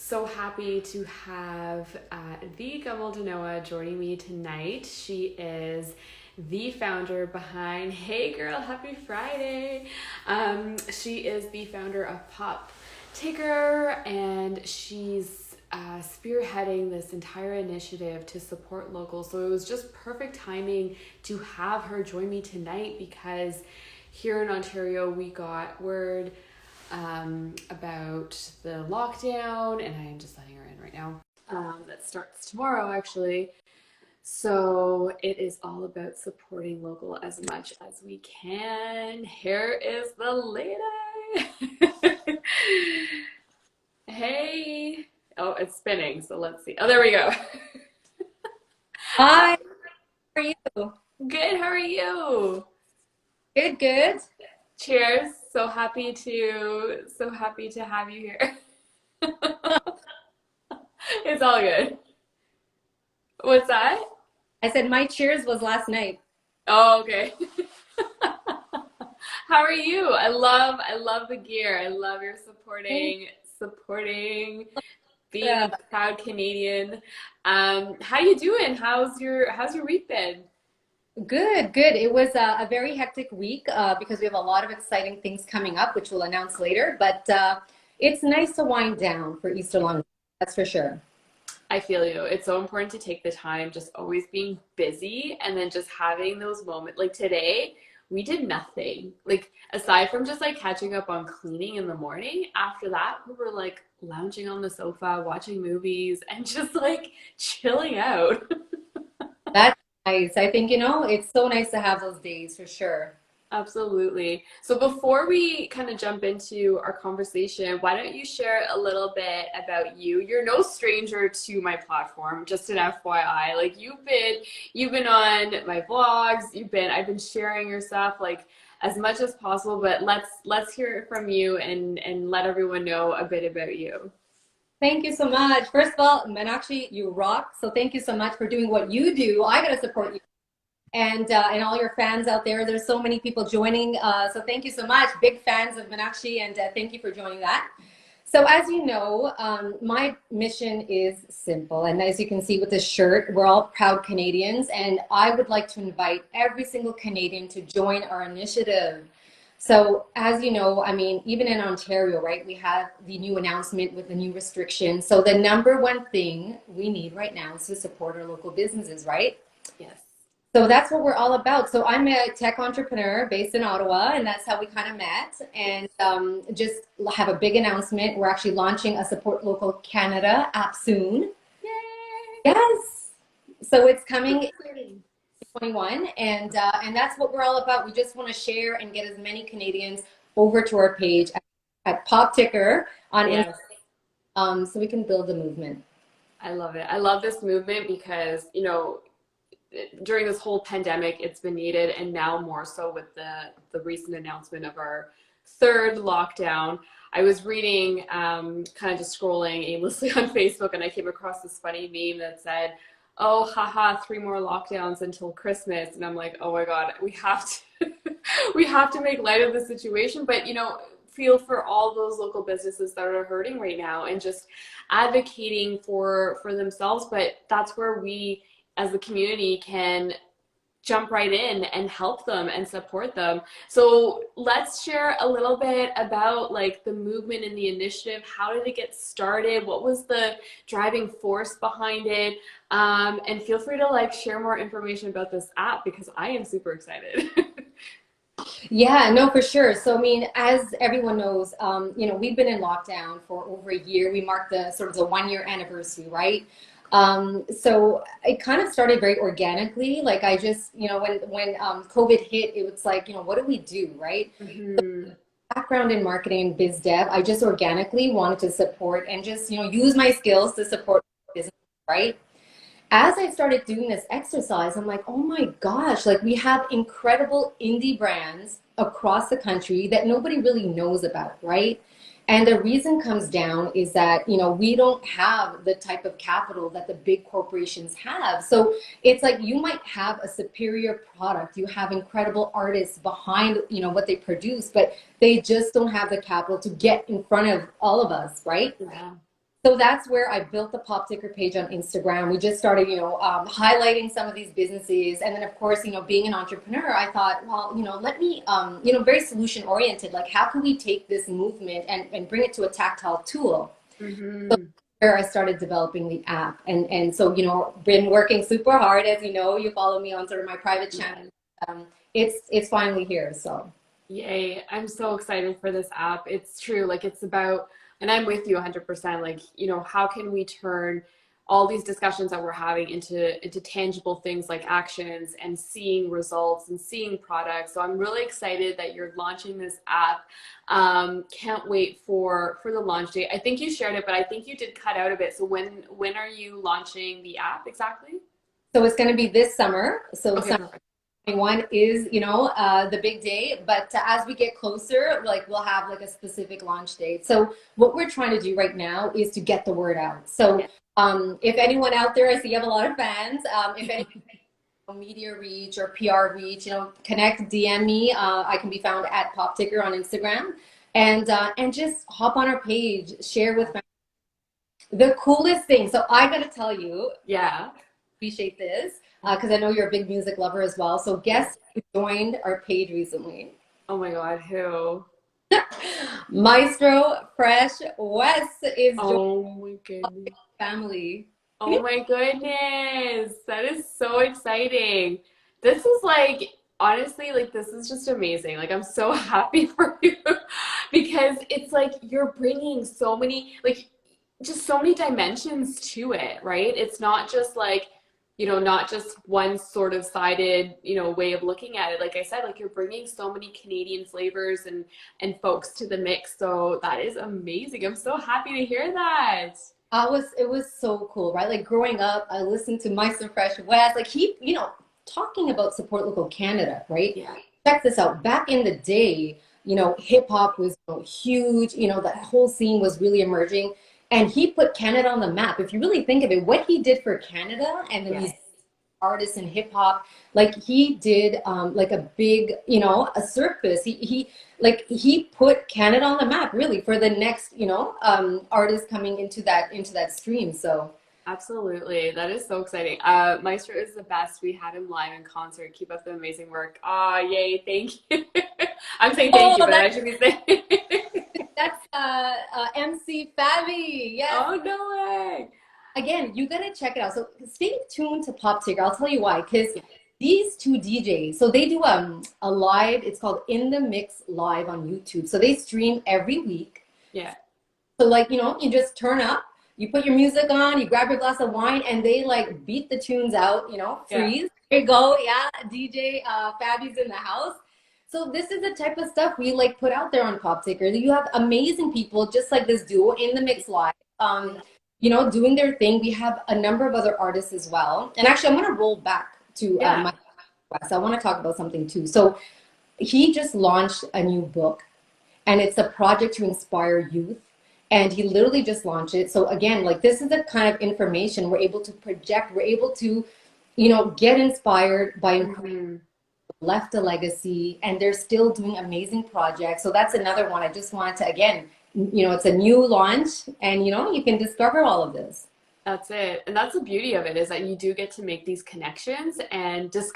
So happy to have the Gumaldanoa joining me tonight. She is the founder behind Hey Girl, Happy Friday. She is the founder of POP TikR, and she's spearheading this entire initiative to support locals. So it was just perfect timing to have her join me tonight because here in Ontario we got word about the lockdown, and I am just letting her in right now. That starts tomorrow, actually. So it is all about supporting local as much as we can. Here is the lady. Hey. Oh, it's spinning, so let's see. Oh, there we go. Hi, how are you? Good, how are you? Good, good. Cheers. So happy to have you here. It's all good. What's that? I said my cheers was last night. Oh, okay. How are you? I love the gear. I love your Thank supporting being you. a proud Canadian. How you doing? How's your week been? Good, good. It was a very hectic week because we have a lot of exciting things coming up, which we'll announce later. But it's nice to wind down for Easter long. That's for sure. I feel you. It's so important to take the time, just always being busy and then just having those moments. Like today, we did nothing. Like aside from just like catching up on cleaning in the morning, after that, we were like lounging on the sofa, watching movies and just like chilling out. That's nice. I think, it's so nice to have those days for sure. Absolutely. So before we kind of jump into our conversation, why don't you share a little bit about you? You're no stranger to my platform, just an FYI. Like you've been on my blogs, I've been sharing your stuff like as much as possible, but let's hear it from you and let everyone know a bit about you. Thank you so much. First of all, Meenakshi, you rock. So thank you so much for doing what you do. I got to support you. And all your fans out there. There's so many people joining. So thank you so much. Big fans of Meenakshi, and thank you for joining that. So as you know, my mission is simple. And as you can see with this shirt, we're all proud Canadians. And I would like to invite every single Canadian to join our initiative. So as you know, I mean, even in Ontario, right, we have the new announcement with the new restrictions. So the number one thing we need right now is to support our local businesses, right? Yes. So that's what we're all about. So I'm a tech entrepreneur based in Ottawa, and that's how we kind of met. And just have a big announcement. We're actually launching a Support Local Canada app soon. Yay! Yes. So it's So coming in exciting. 21, and that's what we're all about. We just want to share and get as many Canadians over to our page at Pop TikR on Instagram, Yes. so we can build the movement. I love it. I love this movement because, during this whole pandemic, it's been needed, and now more so with the recent announcement of our third lockdown. I was reading, kind of just scrolling aimlessly on Facebook, and I came across this funny meme that said, "Oh, haha, three more lockdowns until Christmas," and I'm like, "Oh my God, we have to, we have to make light of the situation." But feel for all those local businesses that are hurting right now, and just advocating for themselves. But that's where we as the community can jump right in and help them and support them. So let's share a little bit about like the movement and the initiative. How did it get started? What was the driving force behind it? And feel free to like share more information about this app because I am super excited. Yeah, no, for sure. So, I mean, as everyone knows, we've been in lockdown for over a year. We marked the sort of the 1 year anniversary, right? So it kind of started very organically. Like I just, when COVID hit, it was like, what do we do, right? Hmm. Background in marketing and biz dev, I just organically wanted to support and just, use my skills to support business, right? As I started doing this exercise, I'm like, oh my gosh, like we have incredible indie brands across the country that nobody really knows about, right? And the reason comes down is that, we don't have the type of capital that the big corporations have. So it's like you might have a superior product, you have incredible artists behind, what they produce, but they just don't have the capital to get in front of all of us, right? Yeah. So that's where I built the Pop TikR page on Instagram. We just started, highlighting some of these businesses. And then, of course, being an entrepreneur, I thought, well, let me, very solution oriented. Like, how can we take this movement and bring it to a tactile tool? So Mm-hmm. where I started developing the app. And so, been working super hard. As you follow me on sort of my private channel. It's finally here. So. Yay. I'm so excited for this app. It's true. Like it's about, and I'm with you 100%. Like, how can we turn all these discussions that we're having into tangible things like actions and seeing results and seeing products. So I'm really excited that you're launching this app. Can't wait for the launch date. I think you shared it, but I think you did cut out a bit. So when are you launching the app exactly? So it's going to be this summer. So Okay, perfect. 21 is, the big day. But as we get closer, like we'll have like a specific launch date. So what we're trying to do right now is to get the word out. So Yeah. if anyone out there, I see you have a lot of fans. If any media reach or PR reach, connect, DM me. I can be found at Pop TikR on Instagram, and just hop on our page, share with fans. The coolest thing. So I got to tell you, Yeah. appreciate this because I know you're a big music lover as well. So guess who joined our page recently? Oh my God, who? Maestro Fresh West is joining Oh my goodness. the family. Oh my goodness. That is so exciting. This is like, honestly, like, this is just amazing. Like, I'm so happy for you because it's like you're bringing so many, like, just so many dimensions to it, right? It's not just like, not just one sort of sided, way of looking at it. Like I said, like you're bringing so many Canadian flavors and folks to the mix. So that is amazing. I'm so happy to hear that. It was so cool, right? Like growing up, I listened to Maestro Fresh West, like he, talking about support local Canada, right? Yeah. Check this out. Back in the day, hip hop was huge, that whole scene was really emerging. And he put Canada on the map. If you really think of it, what he did for Canada and the Yes. artists in hip hop, like he did like a big, a circus. He put Canada on the map really for the next, artists coming into that stream. So Absolutely. That is so exciting. Maestro is the best. We had him live in concert. Keep up the amazing work. Ah, yay. Thank you. I'm saying thank you, oh, but I should be saying. that's MC Fabi. Yes. Oh, no way. Again, you gotta check it out. So stay tuned to Pop TikR. I'll tell you why. Because these two DJs, so they do a live. It's called In the Mix Live on YouTube. So they stream every week. Yeah. So like you just turn up, you put your music on, you grab your glass of wine, and they like beat the tunes out. Yeah. Freeze. There you go. Yeah, DJ Fabi's in the house. So this is the type of stuff we like put out there on Pop TikR. You have amazing people just like this duo in the mix live. Doing their thing. We have a number of other artists as well. And actually, I'm going to roll back to Yeah. my quest. I want to talk about something too. So he just launched a new book, and it's a project to inspire youth. And he literally just launched it. So again, like this is the kind of information we're able to project. We're able to, get inspired by left a legacy, and they're still doing amazing projects. So that's another one. I just wanted to again, it's a new launch, and you can discover all of this. That's it. And that's the beauty of it is that you do get to make these connections and just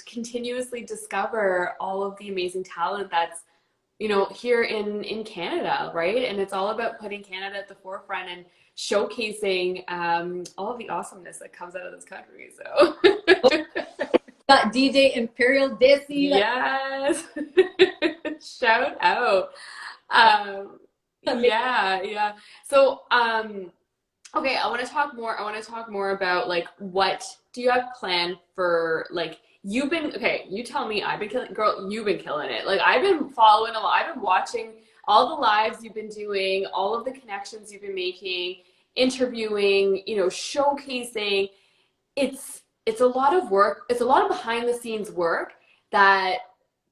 continuously discover all of the amazing talent that's, here in Canada, right? And it's all about putting Canada at the forefront and showcasing all of the awesomeness that comes out of this country. So Got DJ Imperial Desi. yes. Shout out. Yeah. So okay, I want to talk more. I want to talk more about like what do you have planned for like you tell me I've been killing girl, you've been killing it. Like I've been following a lot. I've been watching all the lives you've been doing, all of the connections you've been making, interviewing, showcasing. It's a lot of work. It's a lot of behind the scenes work that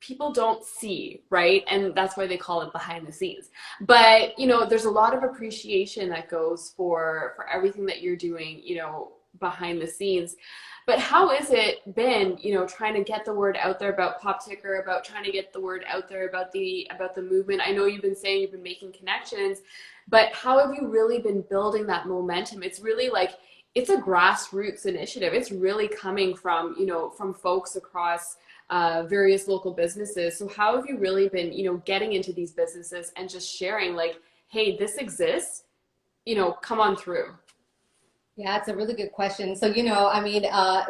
people don't see, right? And that's why they call it behind the scenes. But, there's a lot of appreciation that goes for everything that you're doing, behind the scenes. But how has it been, trying to get the word out there about Pop TikR, about trying to get the word out there about the movement? I know you've been saying you've been making connections. But how have you really been building that momentum? It's really like, it's a grassroots initiative. It's really coming from, from folks across various local businesses. So how have you really been, getting into these businesses and just sharing like, hey, this exists, come on through? Yeah, it's a really good question. So, I mean,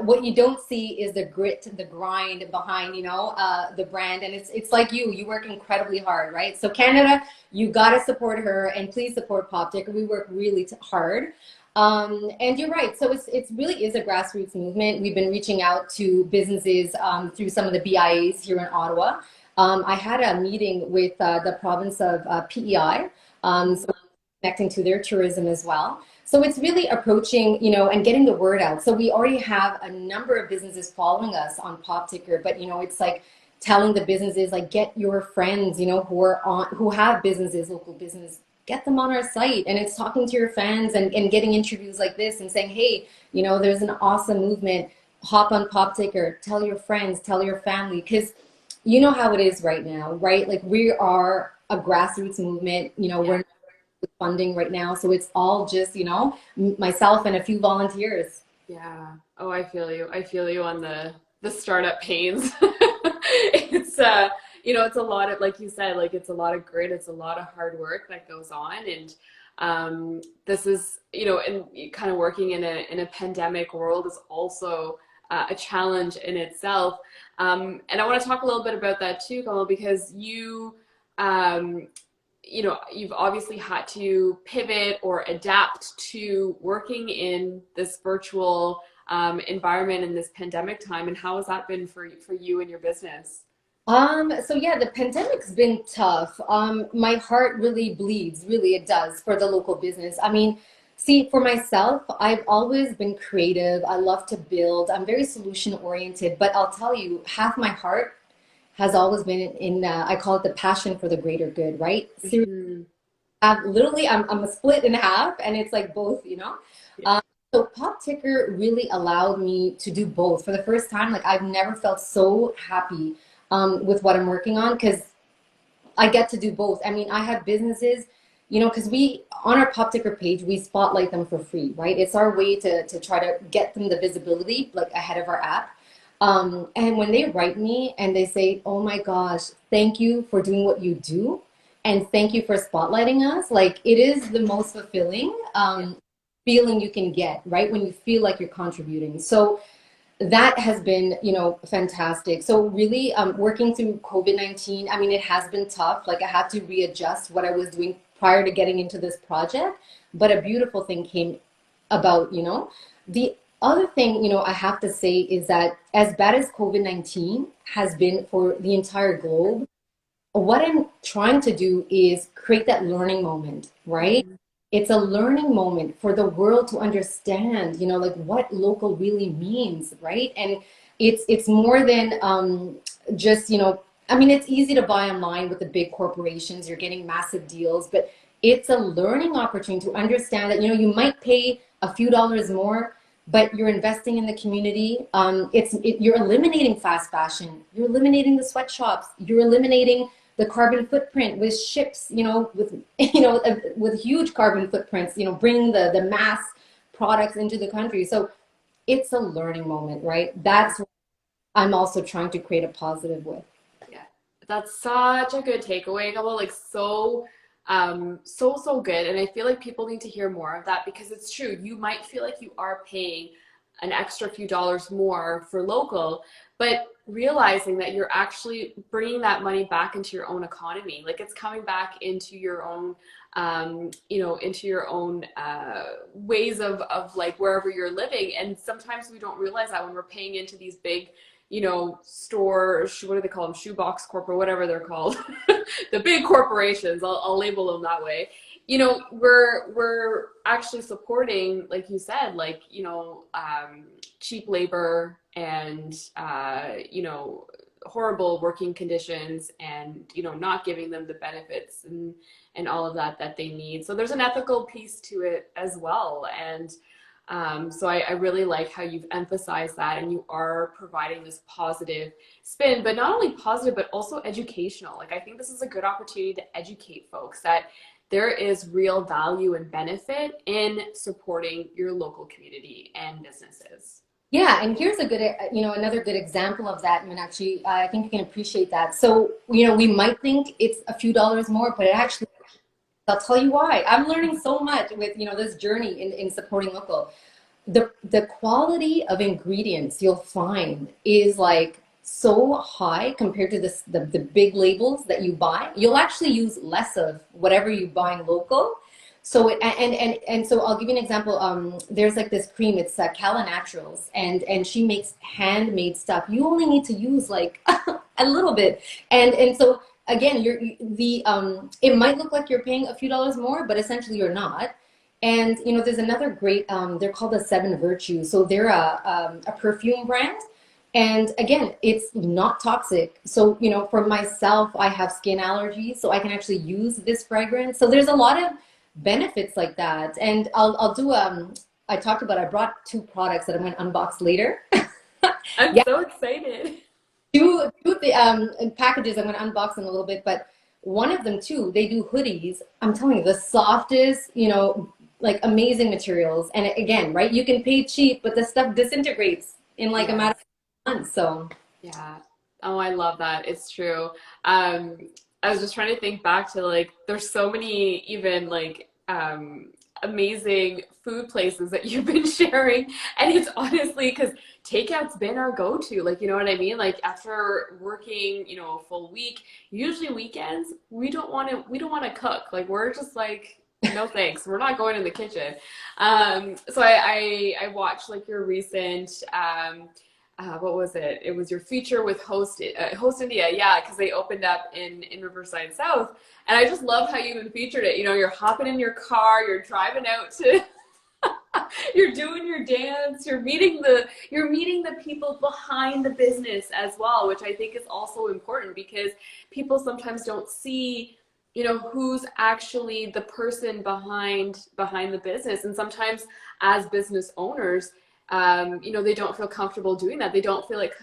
what you don't see is the grit, the grind behind, the brand. And it's like you work incredibly hard, right? So Canada, you got to support her and please support Pop TikR. We work really hard. And you're right. So it's really is a grassroots movement. We've been reaching out to businesses through some of the BIAs here in Ottawa. I had a meeting with the province of PEI, so connecting to their tourism as well. So it's really approaching, and getting the word out. So we already have a number of businesses following us on Pop TikR, but it's like telling the businesses, like, get your friends, who have businesses, local business, get them on our site. And it's talking to your fans and getting interviews like this and saying, hey, there's an awesome movement. Hop on Pop TikR, tell your friends, tell your family, because you know how it is right now, right? Like we are a grassroots movement, we're with funding right now. So it's all just, myself and a few volunteers. Yeah. Oh, I feel you. I feel you on the startup pains. It's it's a lot of, like you said, like it's a lot of grit, it's a lot of hard work that goes on. And this is, and kind of working in a pandemic world is also a challenge in itself. And I want to talk a little bit about that too, Kamal, because um, you've obviously had to pivot or adapt to working in this virtual environment in this pandemic time. And how has that been for you and your business? So yeah, the pandemic's been tough. My heart really bleeds, really it does, for the local business. I mean, see, for myself, I've always been creative. I love to build. I'm very solution oriented, but I'll tell you, half my heart has always been in I call it the passion for the greater good, right? Seriously, Mhm. I'm a split in half, and it's like both. Yeah. So Pop TikR really allowed me to do both for the first time. Like I've never felt so happy with what I'm working on because I get to do both. I mean, I have businesses, because we on our Pop TikR page we spotlight them for free, right? It's our way to try to get them the visibility like ahead of our app. And when they write me and they say, "Oh my gosh, thank you for doing what you do, and thank you for spotlighting us," like it is the most fulfilling feeling you can get, right? When you feel like you're contributing. So that has been, fantastic. So really, working through COVID-19, I mean, it has been tough. Like I had to readjust what I was doing prior to getting into this project, but a beautiful thing came about. The other thing, I have to say is that as bad as COVID-19 has been for the entire globe, what I'm trying to do is create that learning moment, right? Mhm. It's a learning moment for the world to understand, like what local really means, right? And it's more than just, I mean, it's easy to buy online with the big corporations, you're getting massive deals, but it's a learning opportunity to understand that, you might pay a few dollars more, but you're investing in the community. You're eliminating fast fashion, you're eliminating the sweatshops, you're eliminating the carbon footprint with ships, with with huge carbon footprints, bringing the mass products into the country. So it's a learning moment, right? Yeah. That's what I'm also trying to create a positive with. Yeah, that's such a good takeaway, Gabo. Like so good. And I feel like people need to hear more of that because it's true. You might feel like you are paying an extra few dollars more for local, but realizing that you're actually bringing that money back into your own economy, like it's coming back into your own, into your own ways of like wherever you're living. And sometimes we don't realize that when we're paying into these big store, what do they call them? Shoebox corp or whatever they're called. The big corporations, I'll label them that way. We're actually supporting, like you said, like, cheap labor and, horrible working conditions and, not giving them the benefits and all of that they need. So there's an ethical piece to it as well. And so I really like how you've emphasized that and you are providing this positive spin, but not only positive, but also educational. Like I think this is a good opportunity to educate folks that, there is real value and benefit in supporting your local community and businesses. Yeah, and here's a good, another good example of that, and actually, I think you can appreciate that. So, we might think it's a few dollars more, but it actually, I'll tell you why. I'm learning so much with, this journey in supporting local. The quality of ingredients you'll find is like so high compared to the big labels that you buy. You'll actually use less of whatever you buy local. So and so I'll give you an example. There's like this cream. It's Cala Naturals, and she makes handmade stuff. You only need to use like a little bit, and so again, it might look like you're paying a few dollars more, but essentially you're not. And there's another great. They're called the Seven Virtues. So they're a perfume brand. And again, it's not toxic. So, for myself, I have skin allergies, so I can actually use this fragrance. So there's a lot of benefits like that. And I'll do, I brought two products that I'm going to unbox later. I'm so excited. Two the packages, I'm going to unbox in a little bit, but one of them too, they do hoodies. I'm telling you, the softest, like amazing materials. And again, right, you can pay cheap, but the stuff disintegrates in like a matter of months. So yeah. Oh, I love that. It's true. I was just trying to think back to like, there's so many even like amazing food places that you've been sharing. And it's honestly because takeout's been our go-to. Like, you know what I mean? Like after working, a full week, usually weekends, we don't want to cook. Like we're just like, no thanks. We're not going in the kitchen. So I watched like your recent what was it? It was your feature with Host India, yeah, because they opened up in Riverside South, and I just love how you even featured it. You're hopping in your car, you're driving out to, you're doing your dance, you're meeting the people behind the business as well, which I think is also important because people sometimes don't see, who's actually the person behind the business, and sometimes as business owners. They don't feel comfortable doing that. They don't feel like,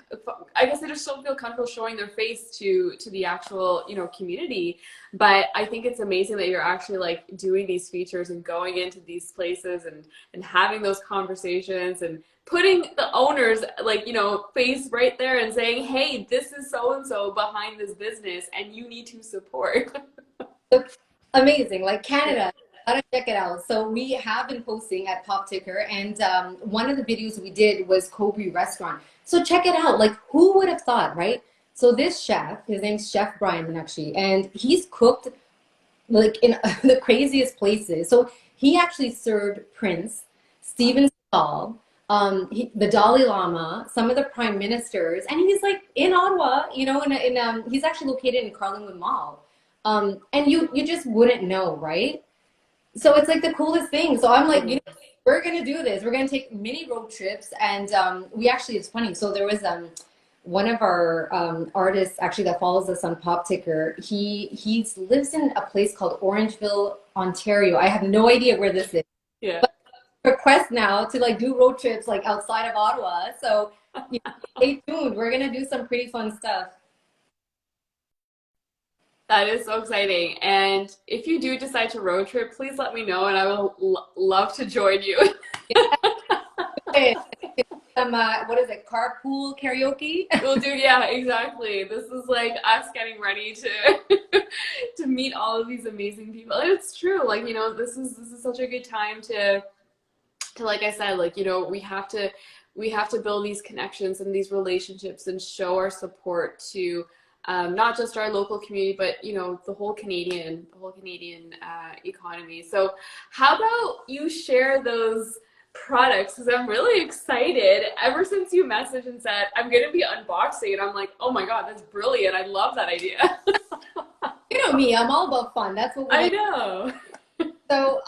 I guess they just don't feel comfortable showing their face to the actual, community. But I think it's amazing that you're actually like doing these features and going into these places and having those conversations and putting the owners like, face right there and saying, hey, this is so-and-so behind this business and you need to support. amazing, like Canada. Gotta check it out. So we have been posting at POP TikR, and one of the videos we did was Kobe restaurant. So check it out. Like, who would have thought, right? So this chef, his name's Chef Brian Meenakshi, and he's cooked like in the craziest places. So he actually served Prince, Steven Seagal, the Dalai Lama, some of the prime ministers, and he's like in Ottawa, he's actually located in Carlingwood Mall. And you just wouldn't know, right? So it's like the coolest thing. So I'm like, we're gonna do this. We're gonna take mini road trips, and it's funny. So there was one of our artists actually that follows us on POP TikR. He lives in a place called Orangeville, Ontario. I have no idea where this is. Yeah. But request now to like do road trips like outside of Ottawa. So stay tuned. We're gonna do some pretty fun stuff. That is so exciting. And if you do decide to road trip, please let me know and I will love to join you. What is it? Carpool karaoke? We'll do, yeah, exactly. This is like us getting ready to to meet all of these amazing people. And it's true. Like, this is such a good time to like I said, like, we have to build these connections and these relationships and show our support to not just our local community, but the whole Canadian economy. So, how about you share those products? Because I'm really excited. Ever since you messaged and said I'm going to be unboxing, and I'm like, oh my god, that's brilliant! I love that idea. You know me, I'm all about fun. That's what I know. So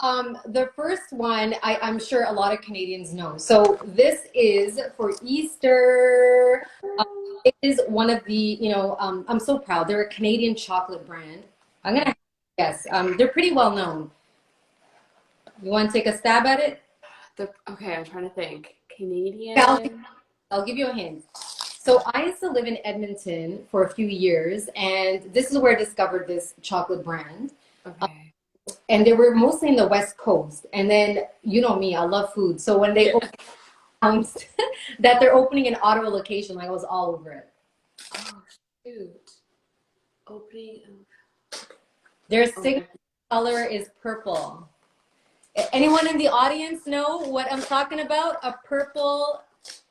the first one, I'm sure a lot of Canadians know. So this is for Easter. It is one of the, I'm so proud. They're a Canadian chocolate brand. I'm going to guess. They're pretty well known. You want to take a stab at it? Okay, I'm trying to think. Canadian. I'll give you a hint. So I used to live in Edmonton for a few years, and this is where I discovered this chocolate brand. Okay. and they were mostly in the West Coast. And then, you know me, I love food. So when they announced that they're opening an Ottawa location, like I was all over it. Oh, shoot. Opening. Their Okay. signature color is purple. Anyone in the audience know what I'm talking about? A purple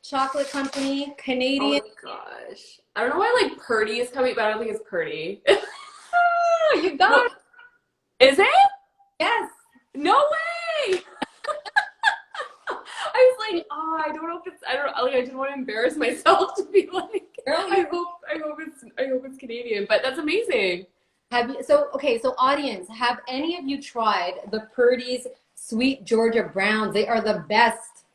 chocolate company, Oh Canadian. my gosh. I don't know why like Purdy is coming, but I don't think it's Purdy. Oh, you got What? Is it? Yes. No way! I was like, oh, I don't know if it's, I don't like, I didn't want to embarrass myself to be like, Girl, I hope it's Canadian, but that's amazing. have you, so okay, so audience, have any of you tried the Purdy's Sweet Georgia Browns? They are the best.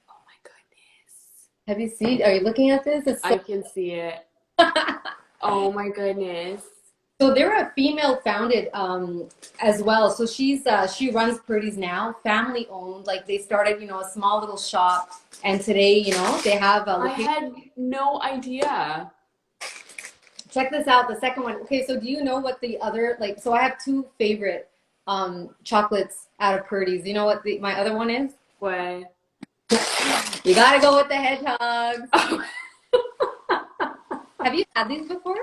Oh my goodness. Have you seen? Are you looking at this? It's I so can see it. Oh my goodness. so they're a female founded as well. So she runs Purdy's now, family owned. Like they started, you know, a small little shop, and today, you know, they have a I location. had no idea. Check this out, the second one. Okay, so do you know what the other like? So I have two favorite chocolates out of Purdy's. You know what my other one is? What? You gotta go with the hedgehogs. Have you had these before?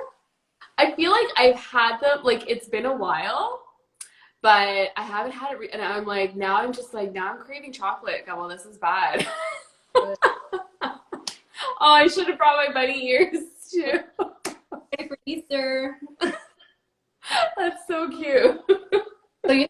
I feel like I've had them, like it's been a while, but I haven't had it, and I'm like, now I'm just like, now I'm craving chocolate. Well, this is bad. Oh, I should have brought my bunny ears too. Ready for Easter. That's so cute. So you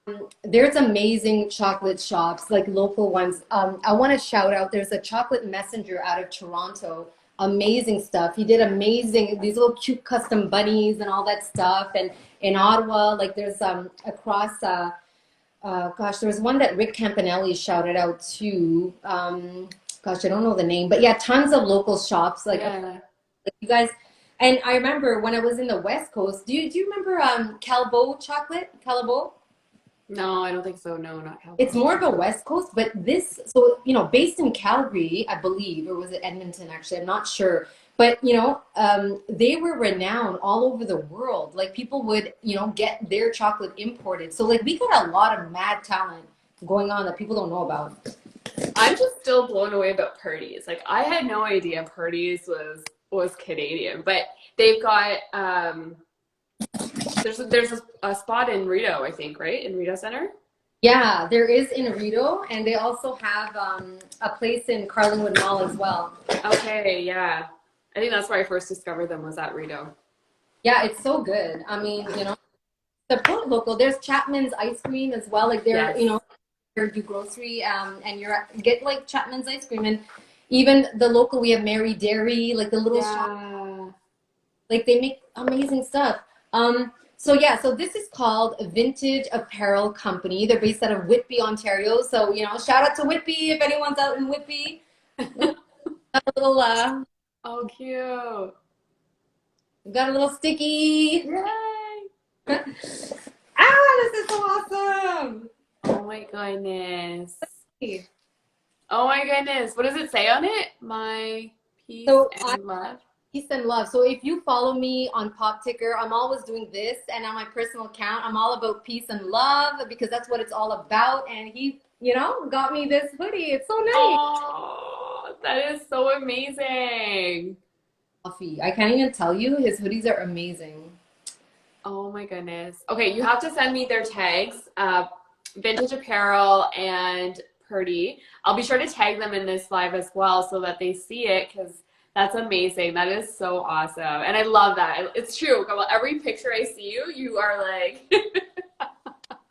know, there's amazing chocolate shops, like local ones. I want to shout out. There's a chocolate messenger out of Toronto. Amazing stuff. He did amazing these little cute custom bunnies and all that stuff. And in Ottawa, like there's across. Gosh, there was one that Rick Campanelli shouted out to. Gosh, I don't know the name, but yeah, tons of local shops. Like Yeah. you guys. And I remember when I was in the West Coast. Do you remember Calbo chocolate? Calbo? No, I don't think so. No, not It's California. more of a West Coast, but this, so, you know, based in Calgary, I believe, or was it Edmonton, actually, I'm not sure. But, you know, they were renowned all over the world. Like people would, you know, get their chocolate imported. So like we got a lot of mad talent going on that people don't know about. I'm just still blown away about Purdy's. Like I had no idea Purdy's was Canadian, but they've got there's a spot in Rito, I think, right? In Rito Center. Yeah, there is in Rito, and they also have a place in Carlingwood Mall as well. Okay, yeah. I think that's where I first discovered them was at Rito. Yeah, it's so good. I mean, you know, support local. There's Chapman's ice cream as well. Like they're, Yes. you know, you grocery and get like Chapman's ice cream, and even the local we have Mary Dairy, like the little shop, Yeah. like they make amazing stuff. So yeah, so this is called Vintage Apparel Company. They're based out of Whitby, Ontario. So you know, shout out to Whitby if anyone's out in Whitby. Got a little Oh, cute. got a little sticky. Yay. Ah, this is so awesome. Oh my goodness. Oh my goodness. What does it say on it? My peace So and love. peace and love. So if you follow me on POP TikR, I'm always doing this, and on my personal account, I'm all about peace and love because that's what it's all about. And he, you know, got me this hoodie. It's so nice. Oh, that is so amazing. Coffee. I can't even tell you. His hoodies are amazing. Oh my goodness. Okay, you have to send me their tags, Vintage Apparel and Purdy. I'll be sure to tag them in this live as well so that they see it because that's amazing. That is so awesome. And I love that. It's true. Well, every picture I see you, you are like,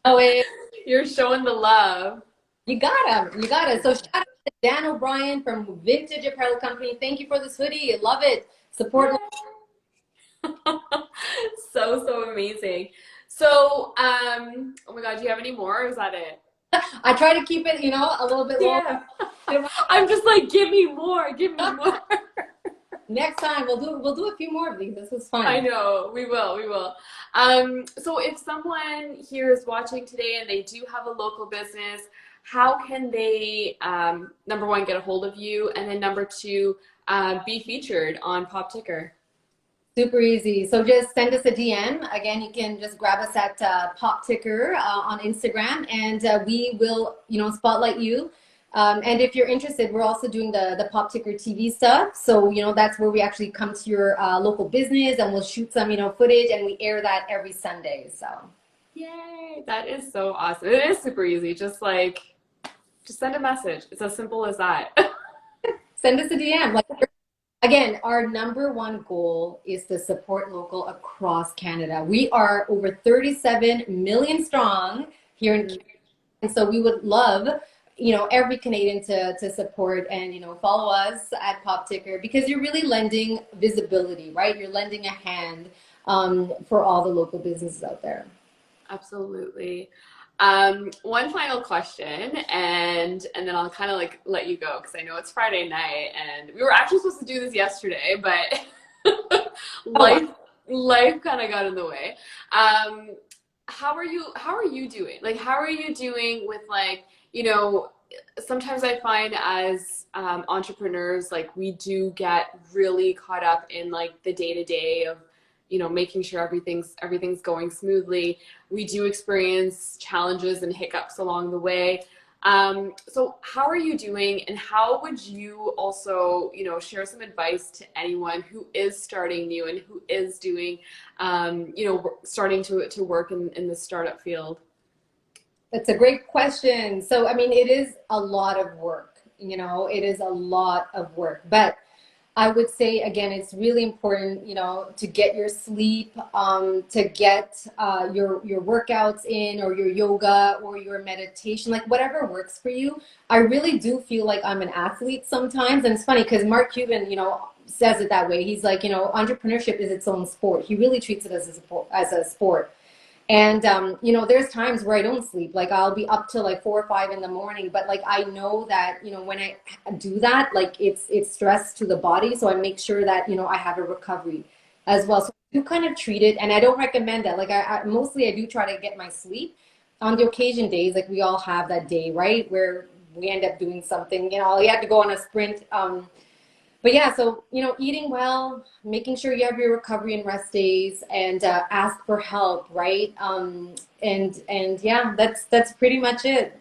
Oh, wait. you're showing the love. You got him. You got it. So shout out to Dan O'Brien from Vintage Apparel Company. Thank you for this hoodie. I love it. Support. So amazing. So, oh my God, do you have any more or is that it? I try to keep it, you know, a little bit longer. Yeah. I'm just like, give me more, give me more. Next time we'll do a few more of these. This is fun. I know, we will. So if someone here is watching today and they do have a local business, how can they, number one, get a hold of you, and then number two, be featured on POP TikR? Super easy. So just send us a DM. Again, you can just grab us at POP TikR on Instagram, and we will, spotlight you. And if you're interested, we're also doing the POP TikR TV stuff. So, that's where we actually come to your local business and we'll shoot some, footage, and we air that every Sunday. So, Yay! That is so awesome. It is super easy. Just send a message. It's as simple as that. send us a DM. Like, again, our number one goal is to support local across Canada. We are over 37 million strong here in Canada. And so we would love, every Canadian to support and, follow us at POP TikR, because you're really lending visibility, right? You're lending a hand for all the local businesses out there. Absolutely. One final question, and then I'll kind of like let you go because I know it's Friday night, and we were actually supposed to do this yesterday, but life kind of got in the way. How are you doing? Like, how are you doing with, like, sometimes I find as entrepreneurs, like, we do get really caught up in like the day to day of making sure everything's going smoothly. We do experience challenges and hiccups along the way. So how are you doing, and how would you also, share some advice to anyone who is starting new and who is doing, starting to work in the startup field? That's a great question. So, I mean, it is a lot of work, it is a lot of work, but I would say, again, it's really important, to get your sleep, to get your workouts in, or your yoga or your meditation, like whatever works for you. I really do feel like I'm an athlete sometimes. And it's funny because Mark Cuban, says it that way. He's like, entrepreneurship is its own sport. He really treats it as a sport. And, there's times where I don't sleep. Like, I'll be up till like 4 or 5 in the morning. But like, I know that, when I do that, like it's stress to the body. So I make sure that, I have a recovery as well. So you kind of treat it. And I don't recommend that. Like, I mostly I do try to get my sleep on the occasion days. Like, we all have that day, right? Where we end up doing something, you have to go on a sprint. But yeah, so, eating well, making sure you have your recovery and rest days, and ask for help, right? And yeah, that's pretty much it.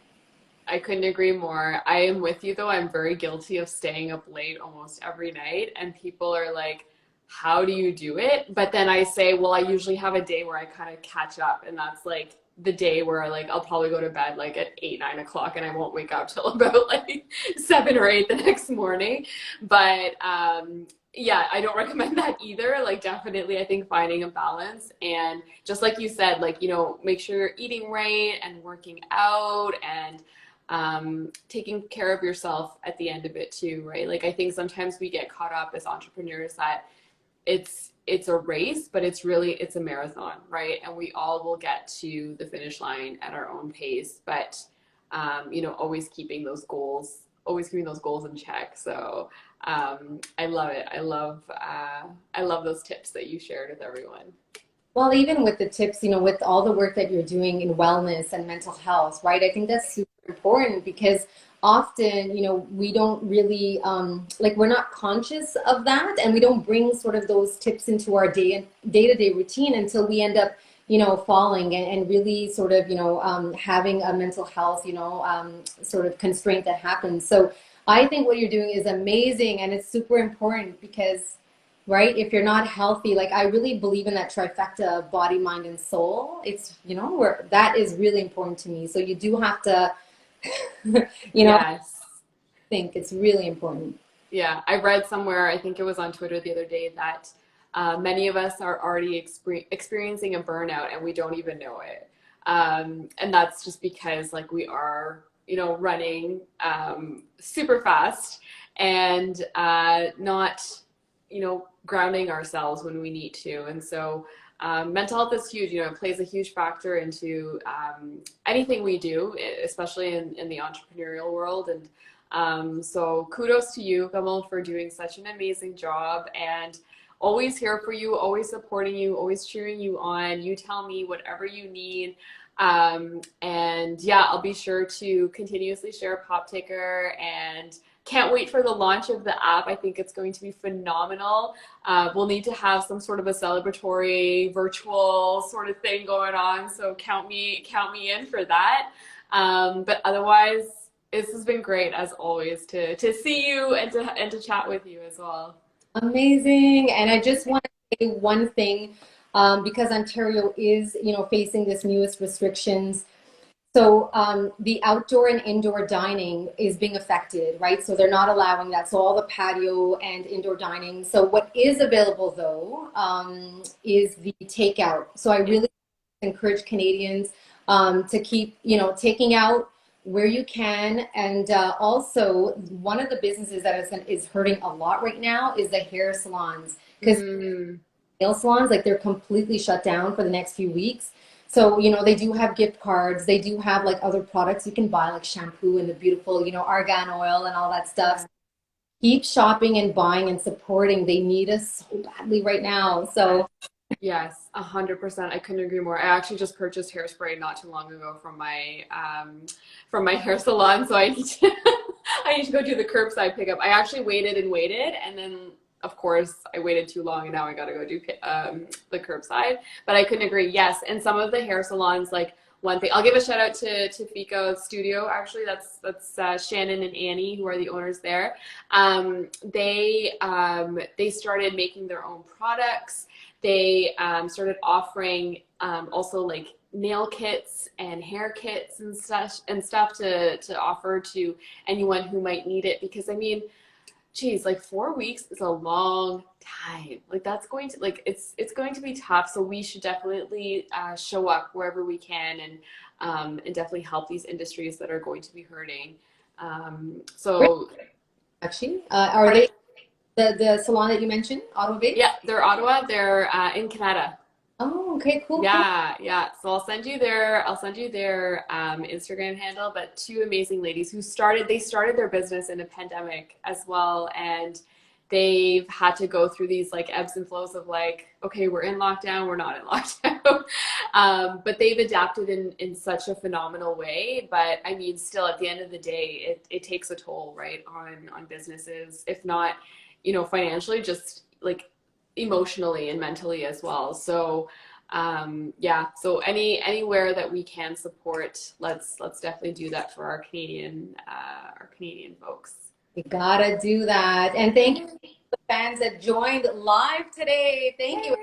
I couldn't agree more. I am with you though. I'm very guilty of staying up late almost every night, and people are like, how do you do it? But then I say, well, I usually have a day where I kind of catch up, and that's like the day where like I'll probably go to bed like at 8, 9 o'clock, and I won't wake up till about like 7 or 8 the next morning. But yeah, I don't recommend that either. Like, definitely, I think finding a balance, and just like you said, like, make sure you're eating right and working out, and taking care of yourself at the end of it too, right? Like, I think sometimes we get caught up as entrepreneurs that it's a race, but it's a marathon, right? And we all will get to the finish line at our own pace, but always keeping those goals in check. So I love it. I love those tips that you shared with everyone. Well, even with the tips, with all the work that you're doing in wellness and mental health, right? I think that's super important, because often, we don't really, like, we're not conscious of that, and we don't bring sort of those tips into our day-to-day routine until we end up, falling and really sort of, having a mental health, sort of constraint that happens. So I think what you're doing is amazing, and it's super important because, right, if you're not healthy, like, I really believe in that trifecta of body, mind, and soul. It's, where that is really important to me. So you do have to, Yes. think it's really important. Yeah, I read somewhere, I think it was on Twitter the other day, that many of us are already experiencing a burnout and we don't even know it. And that's just because, like, we are, running super fast, and not, grounding ourselves when we need to. And so mental health is huge. It plays a huge factor into anything we do, especially in the entrepreneurial world. And so kudos to you, Kamal, for doing such an amazing job, and always here for you, always supporting you, always cheering you on. You tell me whatever you need. And yeah, I'll be sure to continuously share POP TikR, and can't wait for the launch of the app. I think it's going to be phenomenal. We'll need to have some sort of a celebratory virtual sort of thing going on. So count me in for that. But otherwise, this has been great as always to see you and to chat with you as well. Amazing. And I just want to say one thing, because Ontario is, facing this newest restrictions. So the outdoor and indoor dining is being affected, right? So they're not allowing that. So all the patio and indoor dining. So what is available though is the takeout. So I really encourage Canadians to keep, taking out where you can. And also one of the businesses that is hurting a lot right now is the hair salons, because nail salons, like they're completely shut down for the next few weeks. So, they do have gift cards. They do have like other products you can buy, like shampoo and the beautiful, argan oil and all that stuff. Keep shopping and buying and supporting. They need us so badly right now. So yes, 100%. I couldn't agree more. I actually just purchased hairspray not too long ago from my hair salon, so I need to I need to go do the curbside pickup. I actually waited and then of course I waited too long and now I got to go do the curbside. But I couldn't agree. Yes, and some of the hair salons, like one thing, I'll give a shout out to Fico Studio. Actually, that's Shannon and Annie, who are the owners there. They started making their own products. They started offering also like nail kits and hair kits and stuff to offer to anyone who might need it. Because I mean, geez, like 4 weeks is a long time. Like that's going to it's going to be tough. So we should definitely show up wherever we can and definitely help these industries that are going to be hurting. So actually, are they the salon that you mentioned, Ottawa based? yeah, they're Ottawa. They're in Canada. Oh, okay, cool. Yeah. So I'll send you their Instagram handle. But two amazing ladies who started their business in a pandemic as well, and they've had to go through these like ebbs and flows of like, okay, we're in lockdown, we're not in lockdown. But they've adapted in such a phenomenal way. But I mean, still at the end of the day, it takes a toll, right, on businesses, if not, financially, just like emotionally and mentally as well. So yeah, so anywhere that we can support, let's definitely do that for our Canadian folks. You gotta do that. And thank you to the fans that joined live today. Thank you.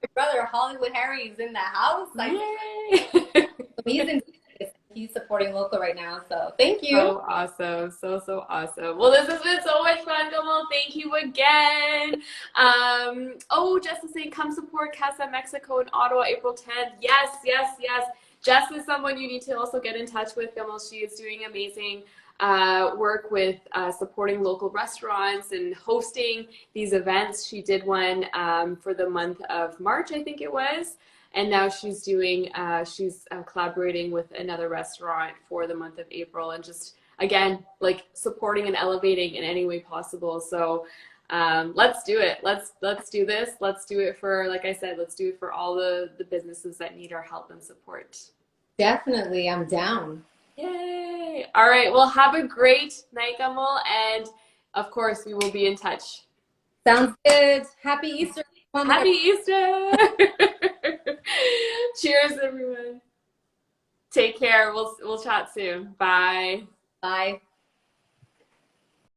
My brother Hollywood Harry is in the house. He's in he's supporting local right now. So thank you. So awesome. So awesome. Well, this has been so much fun, Kamal. Thank you again. Jess is saying come support Casa Mexico in Ottawa, April 10th. Yes. Jess is someone you need to also get in touch with, Kamal. She is doing amazing work with supporting local restaurants and hosting these events. She did one for the month of March, I think it was. And now she's doing, collaborating with another restaurant for the month of April, and just, again, like supporting and elevating in any way possible. So let's do it. Let's do this. Let's do it for, like I said, let's do it for all the businesses that need our help and support. Definitely. I'm down. Yay. All right. Well, have a great night, Kamal. And of course, we will be in touch. Sounds good. Happy Easter. Happy Easter. Cheers, everyone. Take care. We'll chat soon. Bye. Bye.